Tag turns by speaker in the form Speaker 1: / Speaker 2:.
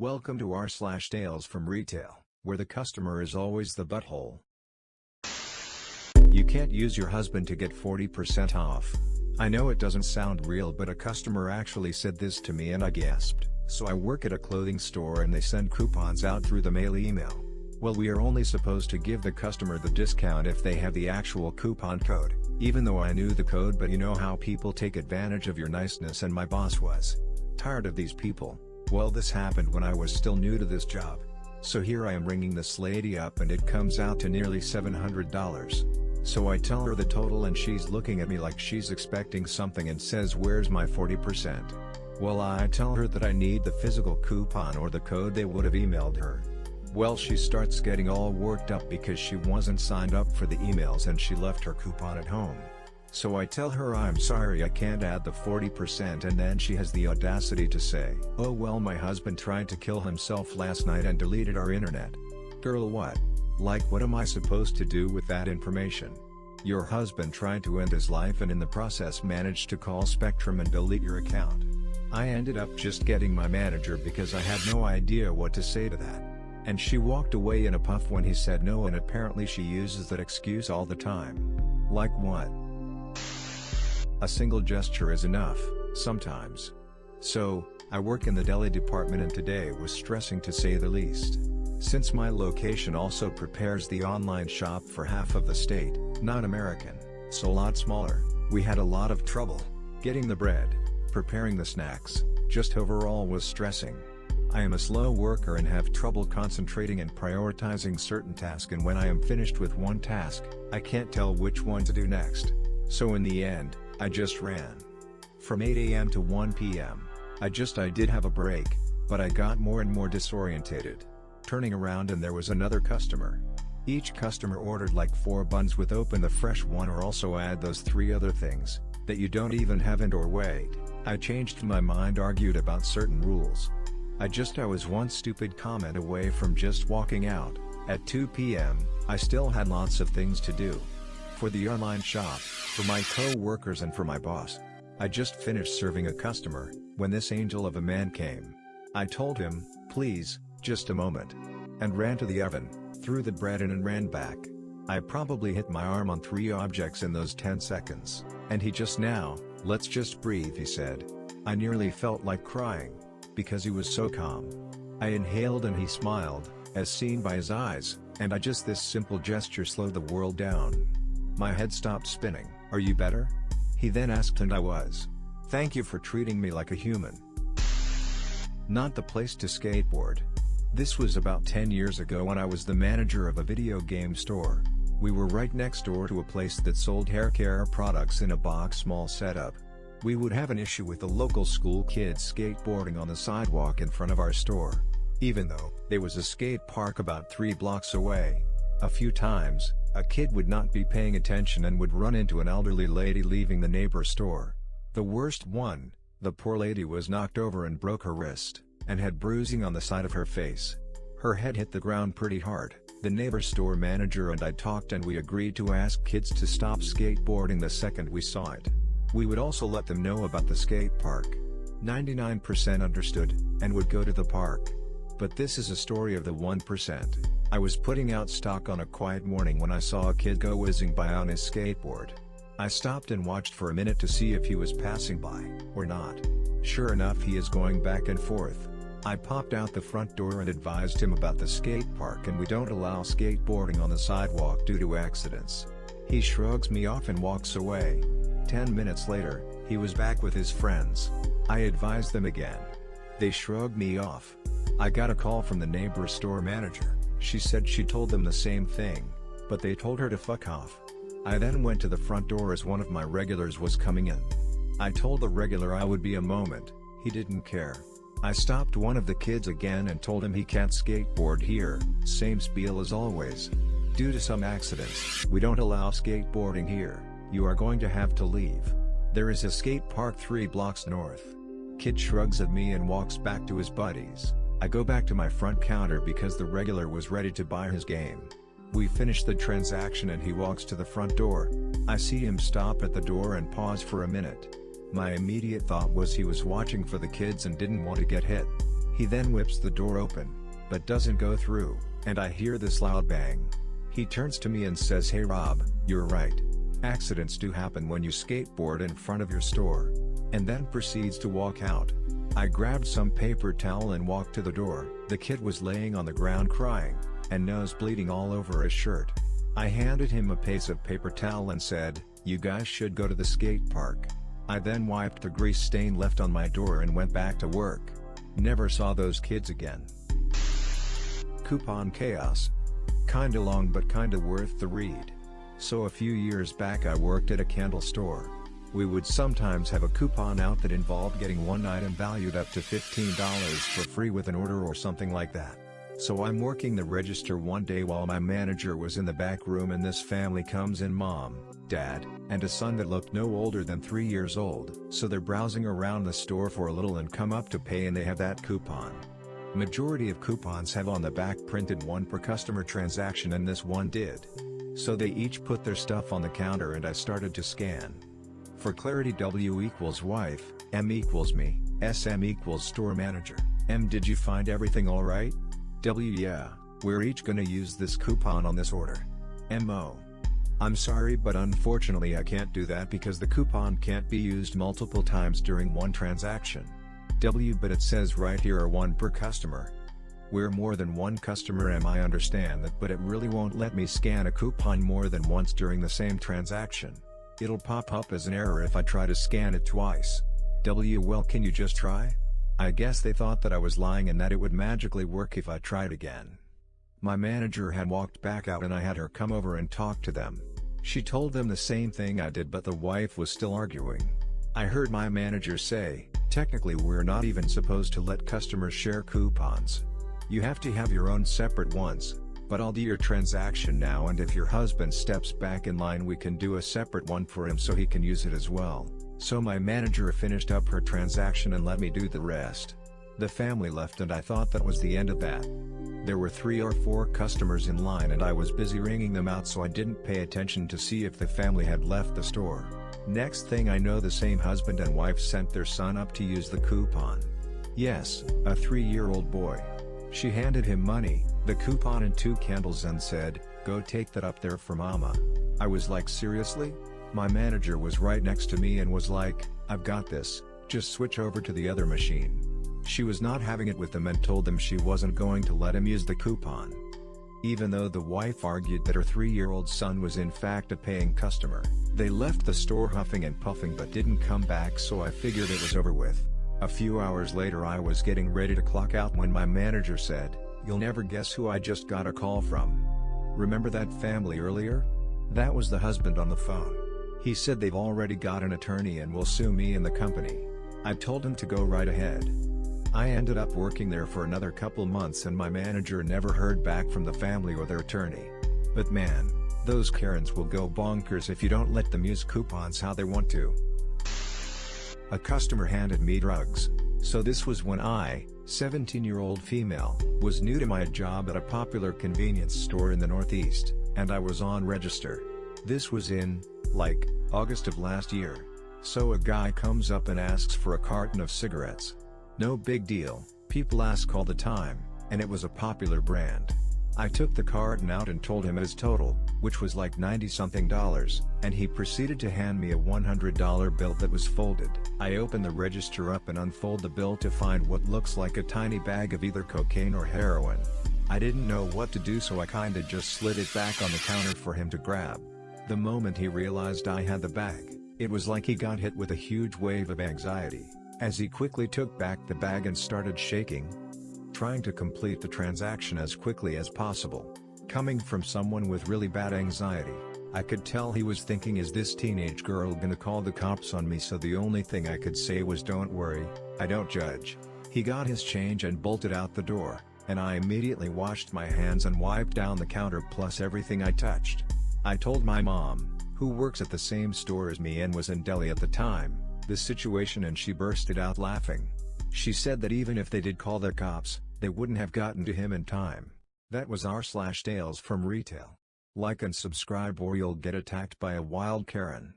Speaker 1: Welcome to r/Tales from Retail, where the customer is always the butthole. You can't use your husband to get 40% off. I know it doesn't sound real, but a customer actually said this to me and I gasped. So I work at a clothing store and they send coupons out through the mail email. Well, we are only supposed to give the customer the discount if they have the actual coupon code, even though I knew the code. But you know how people take advantage of your niceness, and my boss was tired of these people. Well, this happened when I was still new to this job. So here I am ringing this lady up and it comes out to nearly $700. So I tell her the total and she's looking at me like she's expecting something and says, "Where's my 40%? Well, I tell her that I need the physical coupon or the code they would have emailed her. Well, she starts getting all worked up because she wasn't signed up for the emails and she left her coupon at home. So I tell her I'm sorry, I can't add the 40%, and then she has the audacity to say, "Oh well, my husband tried to kill himself last night and deleted our internet." Girl, what? Like, what am I supposed to do with that information? Your husband tried to end his life and in the process managed to call Spectrum and delete your account. I ended up just getting my manager because I had no idea what to say to that. And she walked away in a puff when he said no, and apparently she uses that excuse all the time. Like what? A single gesture is enough, sometimes. So, I work in the deli department and today was stressing to say the least. Since my location also prepares the online shop for half of the state, not American, so a lot smaller, we had a lot of trouble getting the bread, preparing the snacks, just overall was stressing. I am a slow worker and have trouble concentrating and prioritizing certain tasks, and when I am finished with one task, I can't tell which one to do next. So in the end, I just ran. From 8 AM to 1 PM. I did have a break, but I got more and more disorientated. Turning around and there was another customer. Each customer ordered like 4 buns with open the fresh one or also add those 3 other things that you don't even have, and or wait. I changed my mind, argued about certain rules. I was one stupid comment away from just walking out. At 2 PM, I still had lots of things to do. For the online shop, for my co-workers and for my boss. I just finished serving a customer, when this angel of a man came. I told him, "Please, just a moment," and ran to the oven, threw the bread in and ran back. I probably hit my arm on 3 objects in those 10 seconds, and he just now, "Let's just breathe," he said. I nearly felt like crying, because he was so calm. I inhaled and he smiled, as seen by his eyes, and this simple gesture slowed the world down. My head stopped spinning. "Are you better?" he then asked, and I was. "Thank you for treating me like a human." Not the place to skateboard. This was about 10 years ago when I was the manager of a video game store. We were right next door to a place that sold hair care products in a box small setup. We would have an issue with the local school kids skateboarding on the sidewalk in front of our store, even though there was a skate park about 3 blocks away. A few times, a kid would not be paying attention and would run into an elderly lady leaving the neighbor store. The worst one, the poor lady was knocked over and broke her wrist, and had bruising on the side of her face. Her head hit the ground pretty hard. The neighbor store manager and I talked and we agreed to ask kids to stop skateboarding the second we saw it. We would also let them know about the skate park. 99% understood, and would go to the park. But this is a story of the 1%. I was putting out stock on a quiet morning when I saw a kid go whizzing by on his skateboard. I stopped and watched for a minute to see if he was passing by, or not. Sure enough, he is going back and forth. I popped out the front door and advised him about the skate park, and we don't allow skateboarding on the sidewalk due to accidents. He shrugs me off and walks away. 10 minutes later, he was back with his friends. I advised them again. They shrugged me off. I got a call from the neighbor store manager. She said she told them the same thing, but they told her to fuck off. I then went to the front door as one of my regulars was coming in. I told the regular I would be a moment. He didn't care. I stopped one of the kids again and told him he can't skateboard here, same spiel as always. Due to some accidents, we don't allow skateboarding here. You are going to have to leave. There is a skate park 3 blocks north. Kid shrugs at me and walks back to his buddies. I go back to my front counter because the regular was ready to buy his game. We finish the transaction and he walks to the front door. I see him stop at the door and pause for a minute. My immediate thought was he was watching for the kids and didn't want to get hit. He then whips the door open, but doesn't go through, and I hear this loud bang. He turns to me and says, "Hey Rob, you're right. Accidents do happen when you skateboard in front of your store," and then proceeds to walk out. I grabbed some paper towel and walked to the door. The kid was laying on the ground crying, and nose bleeding all over his shirt. I handed him a piece of paper towel and said, "You guys should go to the skate park." I then wiped the grease stain left on my door and went back to work. Never saw those kids again. Coupon chaos. Kinda long but kinda worth the read. So a few years back I worked at a candle store. We would sometimes have a coupon out that involved getting one item valued up to $15 for free with an order or something like that. So I'm working the register one day while my manager was in the back room, and this family comes in: mom, dad, and a son that looked no older than 3 years old. So they're browsing around the store for a little and come up to pay, and they have that coupon. Majority of coupons have on the back printed one per customer transaction, and this one did. So they each put their stuff on the counter and I started to scan. For clarity, W equals wife, M equals me, SM equals store manager. M: did you find everything alright? W: yeah, we're each gonna use this coupon on this order. MO: I'm sorry, but unfortunately I can't do that because the coupon can't be used multiple times during one transaction. W: but it says right here are one per customer. We're more than one customer. M: I understand that, but it really won't let me scan a coupon more than once during the same transaction. It'll pop up as an error if I try to scan it twice. W: well, can you just try? I guess they thought that I was lying and that it would magically work if I tried again. My manager had walked back out and I had her come over and talk to them. She told them the same thing I did, but the wife was still arguing. I heard my manager say, "Technically we're not even supposed to let customers share coupons. You have to have your own separate ones, but I'll do your transaction now, and if your husband steps back in line we can do a separate one for him so he can use it as well." So my manager finished up her transaction and let me do the rest. The family left and I thought that was the end of that. There were 3 or 4 customers in line and I was busy ringing them out, so I didn't pay attention to see if the family had left the store. Next thing I know, the same husband and wife sent their son up to use the coupon. Yes, a 3-year-old boy. She handed him money, the coupon and 2 candles and said, "Go take that up there for mama." I was like, seriously? My manager was right next to me and was like, "I've got this, just switch over to the other machine." She was not having it with them and told them she wasn't going to let him use the coupon. Even though the wife argued that her 3-year-old son was in fact a paying customer, they left the store huffing and puffing but didn't come back, so I figured it was over with. A few hours later I was getting ready to clock out when my manager said, "You'll never guess who I just got a call from. Remember that family earlier? That was the husband on the phone. He said they've already got an attorney and will sue me and the company." I told him to go right ahead. I ended up working there for another couple months and my manager never heard back from the family or their attorney. But man, those Karens will go bonkers if you don't let them use coupons how they want to. A customer handed me drugs. So this was when I, 17-year-old female, was new to my job at a popular convenience store in the Northeast, and I was on register. This was in, like, August of last year. So a guy comes up and asks for a carton of cigarettes. No big deal, people ask all the time, and it was a popular brand. I took the carton out and told him his total, which was like $90-something, and he proceeded to hand me a $100 bill that was folded. I open the register up and unfold the bill to find what looks like a tiny bag of either cocaine or heroin. I didn't know what to do, so I kinda just slid it back on the counter for him to grab. The moment he realized I had the bag, it was like he got hit with a huge wave of anxiety, as he quickly took back the bag and started shaking, trying to complete the transaction as quickly as possible. Coming from someone with really bad anxiety, I could tell he was thinking, is this teenage girl gonna call the cops on me? So the only thing I could say was, "Don't worry, I don't judge." He got his change and bolted out the door, and I immediately washed my hands and wiped down the counter plus everything I touched. I told my mom, who works at the same store as me and was in Delhi at the time, the situation, and she bursted out laughing. She said that even if they did call the cops, they wouldn't have gotten to him in time. That was r/Tales from Retail. Like and subscribe or you'll get attacked by a wild Karen.